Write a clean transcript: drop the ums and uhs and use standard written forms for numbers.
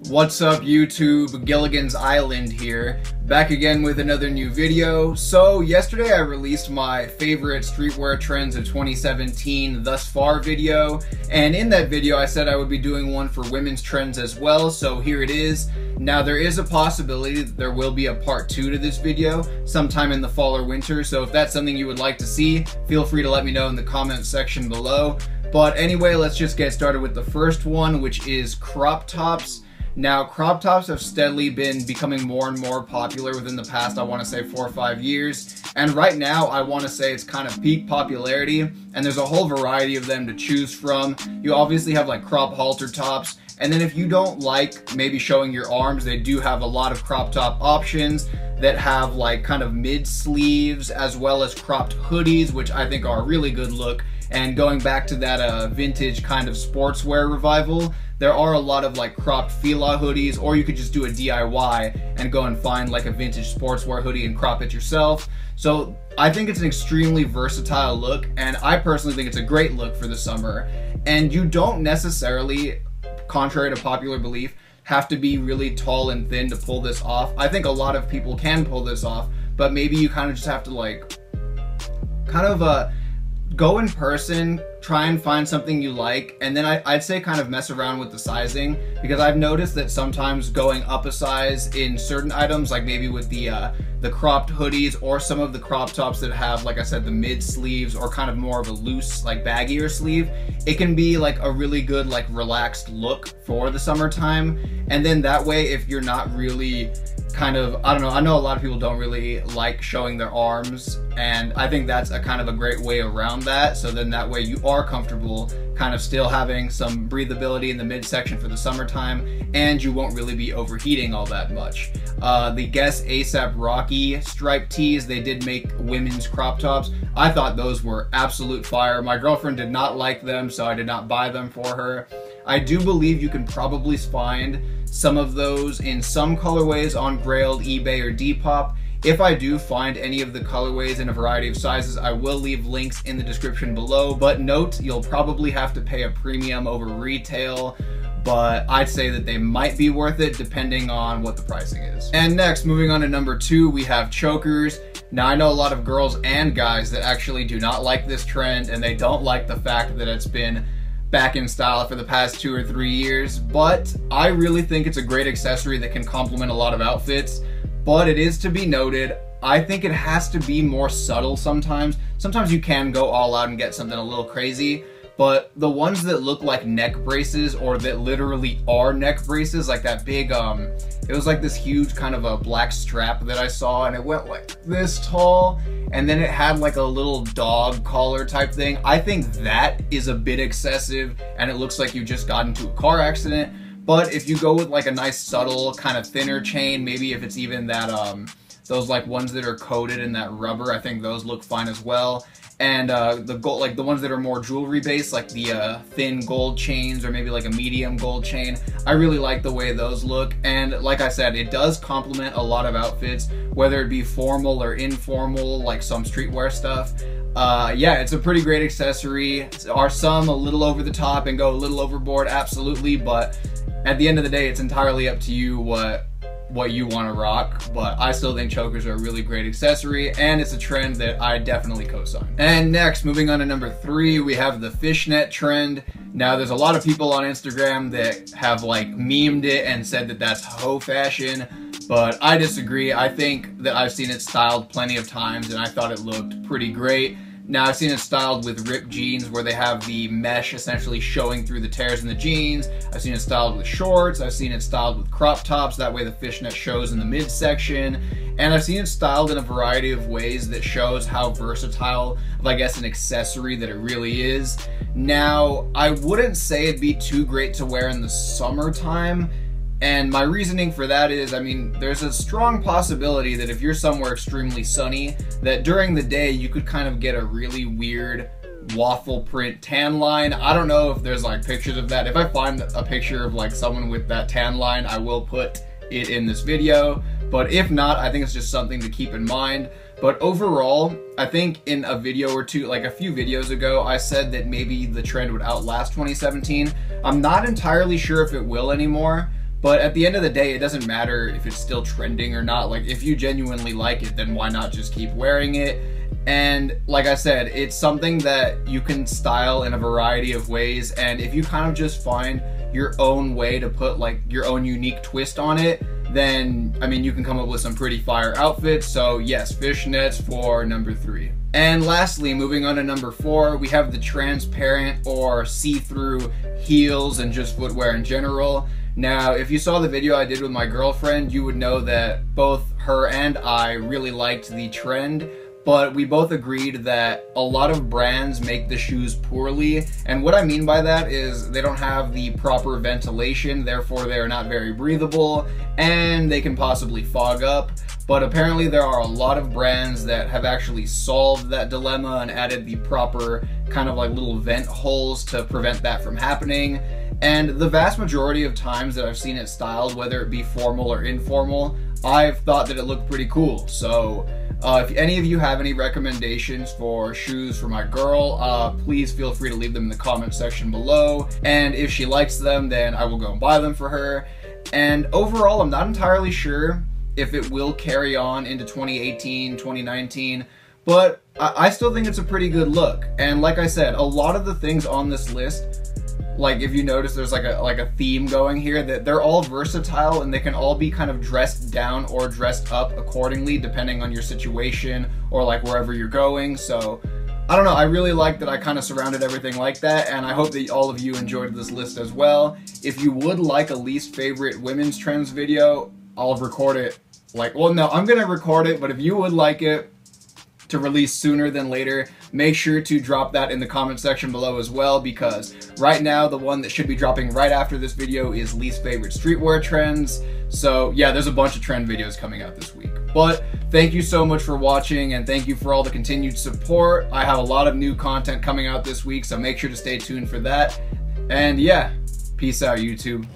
What's up YouTube, Gilligan's Island here, back again with another new video. So yesterday I released my favorite streetwear trends of 2017 thus far video, and in that video I said I would be doing one for women's trends as well, so here it is. Now there is a possibility that there will be a part 2 to this video sometime in the fall or winter, so if that's something you would like to see, feel free to let me know in the comment section below. But anyway, let's just get started with the first one, which is crop tops. Now, crop tops have steadily been becoming more and more popular within the past, I want to say 4 or 5 years. And right now, I want to say it's kind of peak popularity, and there's a whole variety of them to choose from. You obviously have like crop halter tops, and then if you don't like maybe showing your arms, they do have a lot of crop top options that have like kind of mid sleeves as well as cropped hoodies, which I think are a really good look. And going back to that vintage kind of sportswear revival, there are a lot of like cropped Fila hoodies, or you could just do a DIY and go and find like a vintage sportswear hoodie and crop it yourself. So I think it's an extremely versatile look, and I personally think it's a great look for the summer. And you don't necessarily, contrary to popular belief, have to be really tall and thin to pull this off. I think a lot of people can pull this off, but maybe you kind of just have to like go in person, try and find something you like, and then I'd say kind of mess around with the sizing, because I've noticed that sometimes going up a size in certain items, like maybe with the cropped hoodies or some of the crop tops that have, like I said, the mid sleeves or kind of more of a loose, like baggier sleeve, it can be like a really good, like relaxed look for the summertime. And then that way, if you're not really kind of, I don't know, I know a lot of people don't really like showing their arms, and I think that's a kind of a great way around that. So then that way you are comfortable kind of still having some breathability in the midsection for the summertime, and you won't really be overheating all that much. The Guess ASAP Rocky striped tees, they did make women's crop tops. I thought those were absolute fire. My girlfriend did not like them, so I did not buy them for her. I do believe you can probably find some of those in some colorways on Grailed, eBay, or Depop. If I do find any of the colorways in a variety of sizes, I will leave links in the description below, but note, you'll probably have to pay a premium over retail, but I'd say that they might be worth it depending on what the pricing is. And next, moving on to number 2, we have chokers. Now, I know a lot of girls and guys that actually do not like this trend, and they don't like the fact that it's been back in style for the past 2 or 3 years, but I really think it's a great accessory that can complement a lot of outfits. But it is to be noted, I think it has to be more subtle sometimes. Sometimes you can go all out and get something a little crazy, but the ones that look like neck braces, or that literally are neck braces, like that big, it was like this huge kind of a black strap that I saw, and it went like this tall, and then it had like a little dog collar type thing. I think that is a bit excessive, and it looks like you just got into a car accident. But if you go with like a nice subtle kind of thinner chain, maybe if it's even that, those like ones that are coated in that rubber, I think those look fine as well. And the gold, like the ones that are more jewelry based, like the thin gold chains, or maybe like a medium gold chain, I really like the way those look. And like I said, it does complement a lot of outfits, whether it be formal or informal, like some streetwear stuff. Yeah, it's a pretty great accessory. Are some a little over the top and go a little overboard? Absolutely, but at the end of the day, it's entirely up to you what you want to rock. But I still think chokers are a really great accessory, and it's a trend that I definitely co-sign. And next, moving on to number 3, we have the fishnet trend. Now, there's a lot of people on Instagram that have like memed it and said that that's hoe fashion, but I disagree. I think that I've seen it styled plenty of times, and I thought it looked pretty great. Now, I've seen it styled with ripped jeans where they have the mesh essentially showing through the tears in the jeans. I've seen it styled with shorts. I've seen it styled with crop tops. That way the fishnet shows in the midsection. And I've seen it styled in a variety of ways that shows how versatile of, I guess, an accessory that it really is. Now, I wouldn't say it'd be too great to wear in the summertime. And my reasoning for that is, I mean, there's a strong possibility that if you're somewhere extremely sunny, that during the day you could kind of get a really weird waffle print tan line. I don't know if there's like pictures of that. If I find a picture of like someone with that tan line, I will put it in this video. But if not, I think it's just something to keep in mind. But overall, I think in a video or two, like a few videos ago, I said that maybe the trend would outlast 2017. I'm not entirely sure if it will anymore, But at the end of the day, it doesn't matter if it's still trending or not. Like, if you genuinely like it, then why not just keep wearing it? And like I said, it's something that you can style in a variety of ways, and if you kind of just find your own way to put like your own unique twist on it, then I mean, you can come up with some pretty fire outfits. So yes, fishnets for number 3. And lastly, moving on to number 4, we have the transparent or see-through heels and just footwear in general. Now, if you saw the video I did with my girlfriend, you would know that both her and I really liked the trend, but we both agreed that a lot of brands make the shoes poorly. And what I mean by that is they don't have the proper ventilation, therefore they are not very breathable, and they can possibly fog up. But apparently there are a lot of brands that have actually solved that dilemma and added the proper kind of like little vent holes to prevent that from happening. And the vast majority of times that I've seen it styled, whether it be formal or informal, I've thought that it looked pretty cool. So if any of you have any recommendations for shoes for my girl, please feel free to leave them in the comment section below. And if she likes them, then I will go and buy them for her. And overall, I'm not entirely sure if it will carry on into 2018, 2019, but I still think it's a pretty good look. And like I said, a lot of the things on this list, like if you notice there's like a theme going here, that they're all versatile and they can all be kind of dressed down or dressed up accordingly depending on your situation or like wherever you're going. So I don't know, I really like that I kind of surrounded everything like that, and I hope that all of you enjoyed this list as well. If you would like a least favorite women's trends video, I'll record it. Well, no, I'm gonna record it, but if you would like it to release sooner than later, make sure to drop that in the comment section below as well, because right now the one that should be dropping right after this video is least favorite streetwear trends. So yeah, there's a bunch of trend videos coming out this week. But thank you so much for watching, and thank you for all the continued support. I have a lot of new content coming out this week, so make sure to stay tuned for that. And yeah, peace out, YouTube.